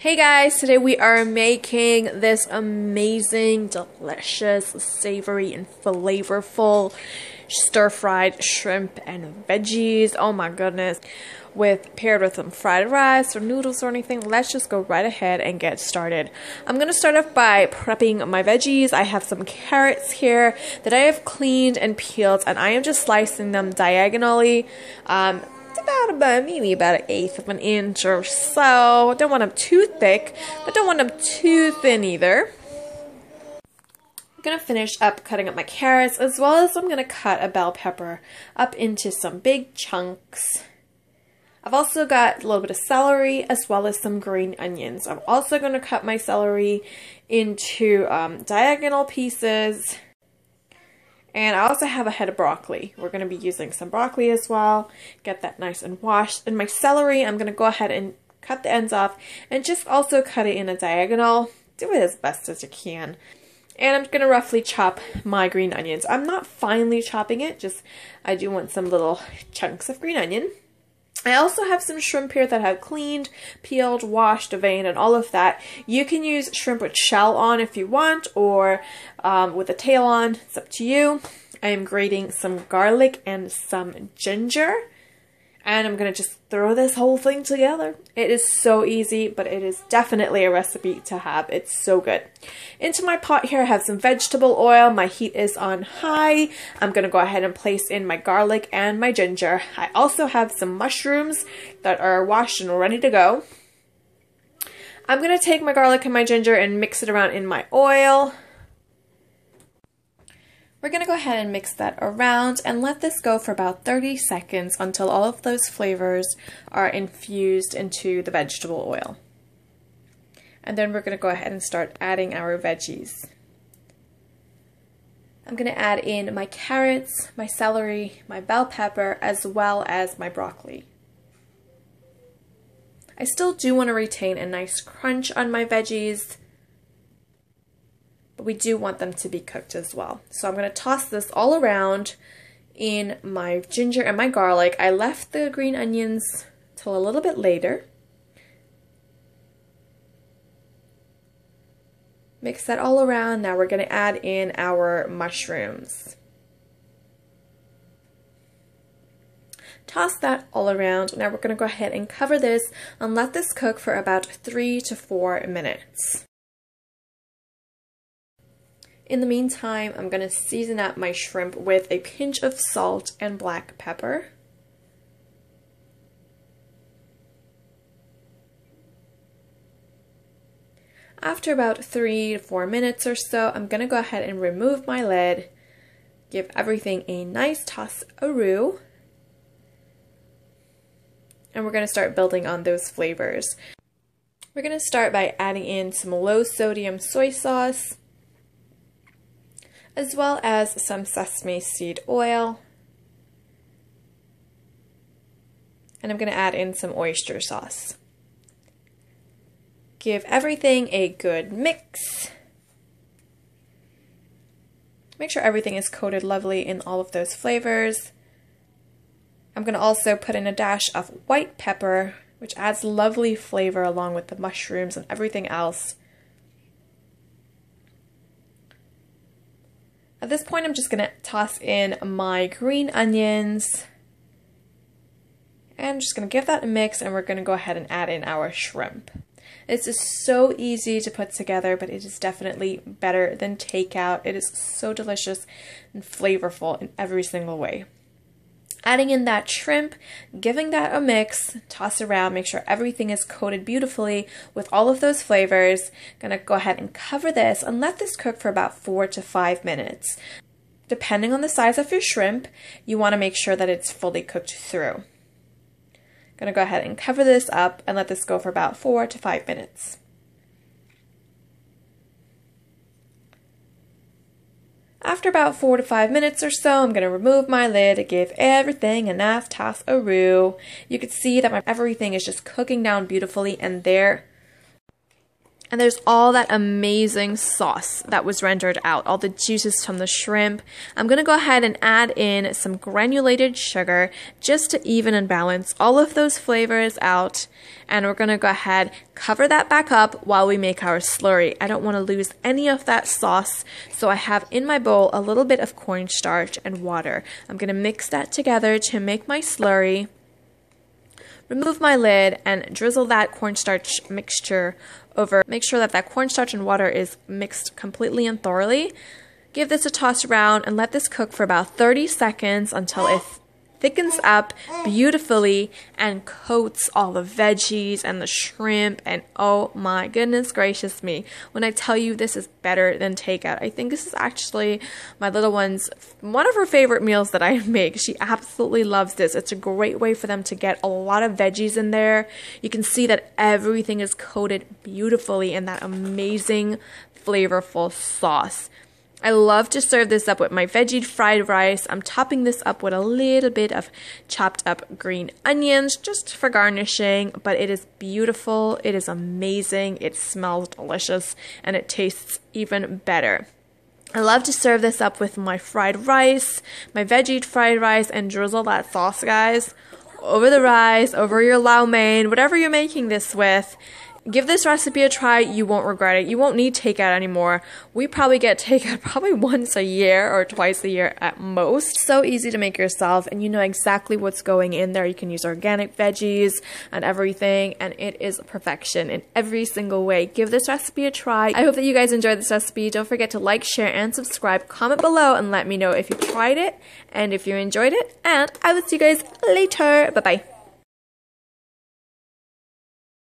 Hey guys, today we are making this amazing, delicious, savory, and flavorful stir-fried shrimp and veggies. Oh my goodness. Paired with some fried rice or noodles or anything. Let's just go right ahead and get started. I'm going to start off by prepping my veggies. I have some carrots here that I have cleaned and peeled, and I am just slicing them diagonally. Maybe about 1/8 of an inch or so. Don't want them too thick, but don't want them too thin either. I'm going to finish up cutting up my carrots, as well as I'm going to cut a bell pepper up into some big chunks. I've also got a little bit of celery, as well as some green onions. I'm also going to cut my celery into diagonal pieces. And I also have a head of broccoli. We're going to be using some broccoli as well. Get that nice and washed. And my celery, I'm going to go ahead and cut the ends off and just also cut it in a diagonal. Do it as best as you can. And I'm going to roughly chop my green onions. I'm not finely chopping it, just I do want some little chunks of green onion. I also have some shrimp here that I've cleaned, peeled, washed, veined, and all of that. You can use shrimp with shell on if you want, or with a tail on. It's up to you. I am grating some garlic and some ginger, and I'm going to just throw this whole thing together. It is so easy, but it is definitely a recipe to have. It's so good. Into my pot here, I have some vegetable oil. My heat is on high. I'm going to go ahead and place in my garlic and my ginger. I also have some mushrooms that are washed and ready to go. I'm going to take my garlic and my ginger and mix it around in my oil. We're going to go ahead and mix that around and let this go for about 30 seconds until all of those flavors are infused into the vegetable oil. And then we're going to go ahead and start adding our veggies. I'm going to add in my carrots, my celery, my bell pepper, as well as my broccoli. I still do want to retain a nice crunch on my veggies, but we do want them to be cooked as well. So I'm going to toss this all around in my ginger and my garlic. I left the green onions till a little bit later. Mix that all around. Now we're going to add in our mushrooms. Toss that all around. Now we're going to go ahead and cover this and let this cook for about 3 to 4 minutes. In the meantime, I'm going to season up my shrimp with a pinch of salt and black pepper. After about 3 to 4 minutes or so, I'm going to go ahead and remove my lid, give everything a nice toss-a-roo, and we're going to start building on those flavors. We're going to start by adding in some low-sodium soy sauce, as well as some sesame seed oil. And I'm going to add in some oyster sauce. Give everything a good mix. Make sure everything is coated lovely in all of those flavors. I'm going to also put in a dash of white pepper, which adds lovely flavor along with the mushrooms and everything else. At this point, I'm just going to toss in my green onions. And I'm just going to give that a mix, and we're going to go ahead and add in our shrimp. This is so easy to put together, but it is definitely better than takeout. It is so delicious and flavorful in every single way. Adding in that shrimp, giving that a mix, toss around, make sure everything is coated beautifully with all of those flavors. Gonna go ahead and cover this and let this cook for about 4 to 5 minutes. Depending on the size of your shrimp, you want to make sure that it's fully cooked through. Gonna go ahead and cover this up and let this go for about 4 to 5 minutes. After about 4 to 5 minutes or so, I'm going to remove my lid, give everything a nice toss-a-roo. You can see that everything is just cooking down beautifully, and there And there's all that amazing sauce that was rendered out, all the juices from the shrimp. I'm going to go ahead and add in some granulated sugar just to even and balance all of those flavors out. And we're going to go ahead, cover that back up while we make our slurry. I don't want to lose any of that sauce, so I have in my bowl a little bit of cornstarch and water. I'm going to mix that together to make my slurry. Remove my lid and drizzle that cornstarch mixture over. Make sure that that cornstarch and water is mixed completely and thoroughly. Give this a toss around and let this cook for about 30 seconds until it thickens up beautifully and coats all the veggies and the shrimp. And oh my goodness gracious me, when I tell you this is better than takeout. I think this is actually my little one's one of her favorite meals that I make. She absolutely loves this. It's a great way for them to get a lot of veggies in there. You can see that everything is coated beautifully in that amazing flavorful sauce. I love to serve this up with my veggie fried rice. I'm topping this up with a little bit of chopped up green onions just for garnishing, but it is beautiful, it is amazing, it smells delicious, and it tastes even better. I love to serve this up with my fried rice, my veggie fried rice, and drizzle that sauce, guys, over the rice, over your lau mein, whatever you're making this with. Give this recipe a try. You won't regret it. You won't need takeout anymore. We probably get takeout probably once a year or twice a year at most. So easy to make yourself, and you know exactly what's going in there. You can use organic veggies and everything, and it is perfection in every single way. Give this recipe a try. I hope that you guys enjoyed this recipe. Don't forget to like, share, and subscribe. Comment below and let me know if you tried it and if you enjoyed it, and I will see you guys later. Bye-bye.